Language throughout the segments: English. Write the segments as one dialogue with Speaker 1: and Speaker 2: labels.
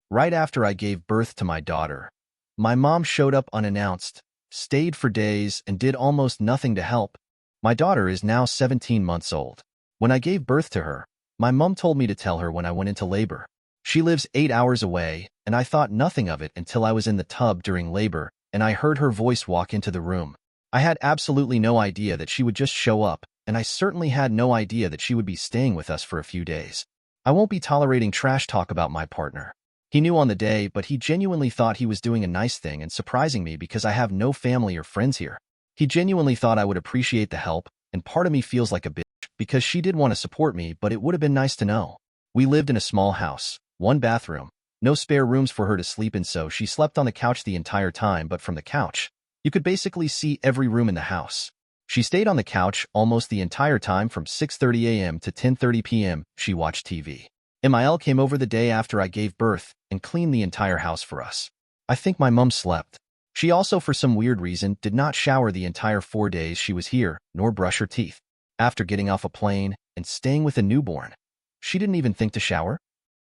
Speaker 1: right after I gave birth to my daughter. My mom showed up unannounced, stayed for days, and did almost nothing to help. My daughter is now 17 months old. When I gave birth to her, my mom told me to tell her when I went into labor. She lives 8 hours away, and I thought nothing of it until I was in the tub during labor and I heard her voice walk into the room. I had absolutely no idea that she would just show up, and I certainly had no idea that she would be staying with us for a few days. I won't be tolerating trash talk about my partner. He knew on the day, but he genuinely thought he was doing a nice thing and surprising me because I have no family or friends here. He genuinely thought I would appreciate the help, and part of me feels like a bitch because she did want to support me, but it would have been nice to know. We lived in a small house, one bathroom, no spare rooms for her to sleep in, so she slept on the couch the entire time, but from the couch, you could basically see every room in the house. She stayed on the couch almost the entire time from 6:30 a.m. to 10:30 p.m. She watched TV. Emil came over the day after I gave birth and cleaned the entire house for us. I think my mom slept. She also, for some weird reason, did not shower the entire 4 days she was here, nor brush her teeth. After getting off a plane and staying with a newborn, she didn't even think to shower.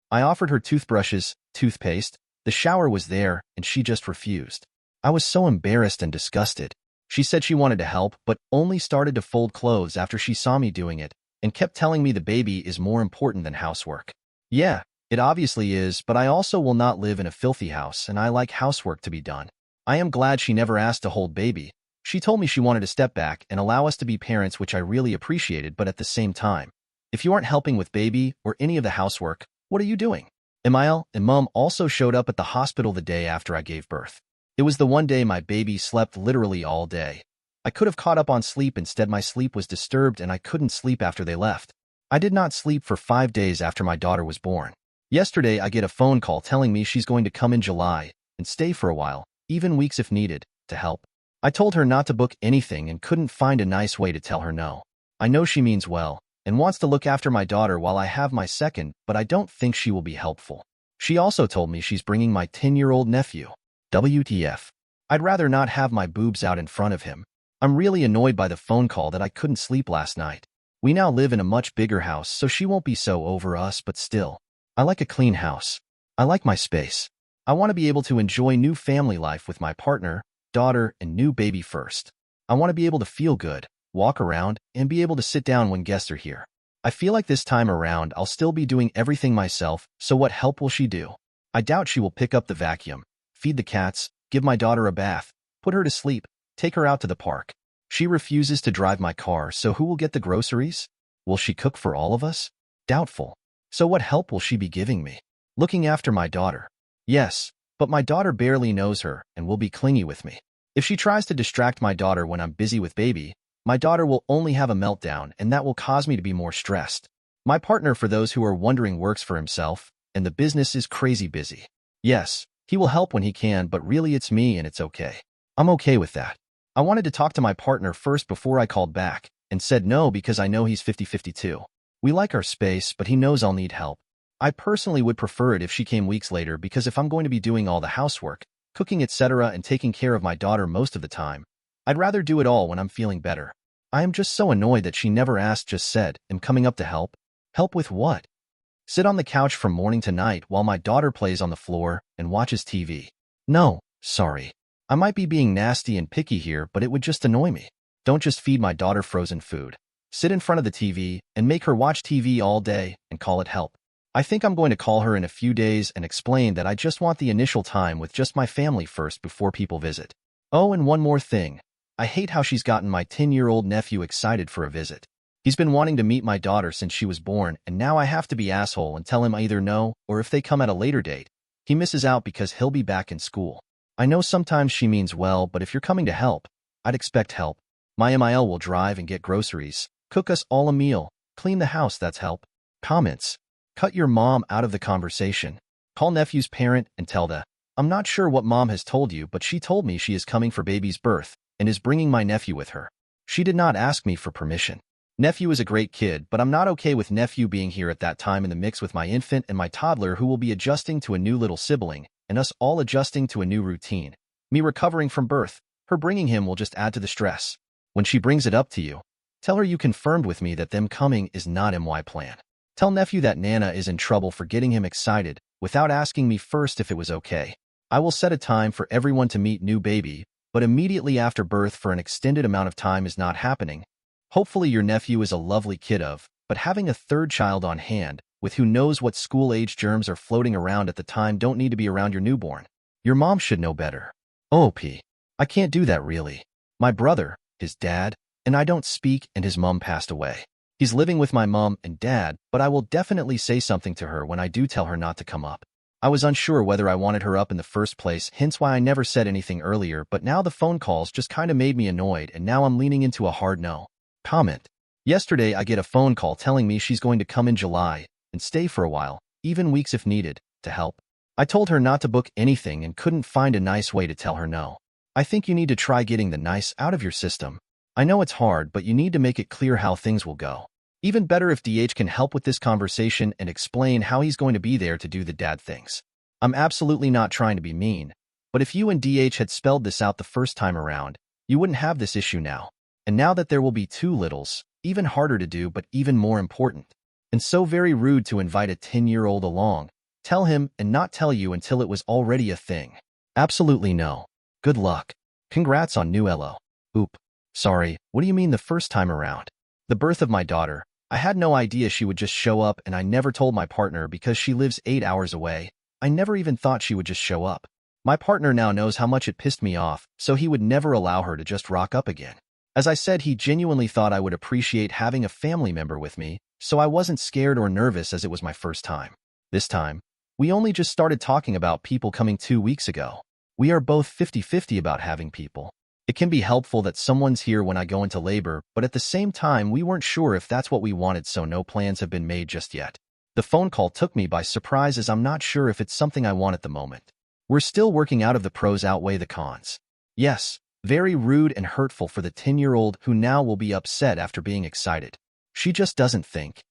Speaker 1: I offered her toothbrushes, toothpaste, the shower was there, and she just refused. I was so embarrassed and disgusted. She said she wanted to help, but only started to fold clothes after she saw me doing it, and kept telling me the baby is more important than housework. Yeah, it obviously is, but I also will not live in a filthy house, and I like housework to be done. I am glad she never asked to hold baby. She told me she wanted to step back and allow us to be parents, which I really appreciated, but at the same time, if you aren't helping with baby or any of the housework, what are you doing? Emil and Mom also showed up at the hospital the day after I gave birth. It was the one day my baby slept literally all day. I could have caught up on sleep, instead my sleep was disturbed and I couldn't sleep after they left. I did not sleep for 5 days after my daughter was born. Yesterday I get a phone call telling me she's going to come in July and stay for a while, even weeks if needed, to help. I told her not to book anything and couldn't find a nice way to tell her no. I know she means well and wants to look after my daughter while I have my second, but I don't think she will be helpful. She also told me she's bringing my 10-year-old nephew. WTF. I'd rather not have my boobs out in front of him. I'm really annoyed by the phone call that I couldn't sleep last night. We now live in a much bigger house, so she won't be so over us, but still. I like a clean house. I like my space. I want to be able to enjoy new family life with my partner, daughter, and new baby first. I want to be able to feel good, walk around, and be able to sit down when guests are here. I feel like this time around I'll still be doing everything myself, so what help will she do? I doubt she will pick up the vacuum, feed the cats, give my daughter a bath, put her to sleep, take her out to the park. She refuses to drive my car, so who will get the groceries? Will she cook for all of us? Doubtful. So what help will she be giving me? Looking after my daughter. Yes, but my daughter barely knows her and will be clingy with me. If she tries to distract my daughter when I'm busy with baby, my daughter will only have a meltdown, and that will cause me to be more stressed. My partner, for those who are wondering, works for himself, and the business is crazy busy. Yes, he will help when he can, but really it's me, and it's okay. I'm okay with that. I wanted to talk to my partner first before I called back, and said no because I know he's 50-50 too. We like our space, but he knows I'll need help. I personally would prefer it if she came weeks later, because if I'm going to be doing all the housework, cooking, etc., and taking care of my daughter most of the time, I'd rather do it all when I'm feeling better. I am just so annoyed that she never asked, just said, "I'm coming up to help." Help with what? Sit on the couch from morning to night while my daughter plays on the floor and watches TV. No, sorry. I might be being nasty and picky here, but it would just annoy me. Don't just feed my daughter frozen food. Sit in front of the TV and make her watch TV all day and call it help. I think I'm going to call her in a few days and explain that I just want the initial time with just my family first before people visit. Oh, and one more thing. I hate how she's gotten my 10-year-old nephew excited for a visit. He's been wanting to meet my daughter since she was born, and now I have to be asshole and tell him either no, or if they come at a later date, he misses out because he'll be back in school. I know sometimes she means well, but if you're coming to help, I'd expect help. My Emil will drive and get groceries, cook us all a meal, clean the house, that's help. Comments. Cut your mom out of the conversation. Call nephew's parent and tell the, "I'm not sure what mom has told you, but she told me she is coming for baby's birth and is bringing my nephew with her. She did not ask me for permission. Nephew is a great kid, but I'm not okay with nephew being here at that time in the mix with my infant and my toddler, who will be adjusting to a new little sibling, and us all adjusting to a new routine. Me recovering from birth, her bringing him will just add to the stress. When she brings it up to you, tell her you confirmed with me that them coming is not my plan. Tell nephew that Nana is in trouble for getting him excited without asking me first if it was okay. I will set a time for everyone to meet new baby, but immediately after birth for an extended amount of time is not happening. Hopefully your nephew is a lovely kid but having a third child on hand, with who knows what school-age germs are floating around at the time don't need to be around your newborn. Your mom should know better. OP. I can't do that really. My brother, his dad, and I don't speak and his mom passed away. He's living with my mom and dad, but I will definitely say something to her when I do tell her not to come up. I was unsure whether I wanted her up in the first place, hence why I never said anything earlier, but now the phone calls just kinda made me annoyed and now I'm leaning into a hard no. Comment. Yesterday I get a phone call telling me she's going to come in July and stay for a while, even weeks if needed, to help. I told her not to book anything and couldn't find a nice way to tell her no. I think you need to try getting the nice out of your system. I know it's hard, but you need to make it clear how things will go. Even better if DH can help with this conversation and explain how he's going to be there to do the dad things. I'm absolutely not trying to be mean, but if you and DH had spelled this out the first time around, you wouldn't have this issue now. And now that there will be two littles, even harder to do but even more important. And so very rude to invite a 10-year-old along, tell him and not tell you until it was already a thing. Absolutely no. Good luck. Congrats on new Elo. Oop. Sorry, what do you mean the first time around? The birth of my daughter. I had no idea she would just show up and I never told my partner because she lives 8 hours away. I never even thought she would just show up. My partner now knows how much it pissed me off, so he would never allow her to just rock up again. As I said, he genuinely thought I would appreciate having a family member with me, so I wasn't scared or nervous as it was my first time. This time, we only just started talking about people coming 2 weeks ago. We are both 50-50 about having people. It can be helpful that someone's here when I go into labor, but at the same time, we weren't sure if that's what we wanted, so no plans have been made just yet. The phone call took me by surprise as I'm not sure if it's something I want at the moment. We're still working out of the pros outweigh the cons. Yes. Very rude and hurtful for the 10-year-old who now will be upset after being excited. She just doesn't think.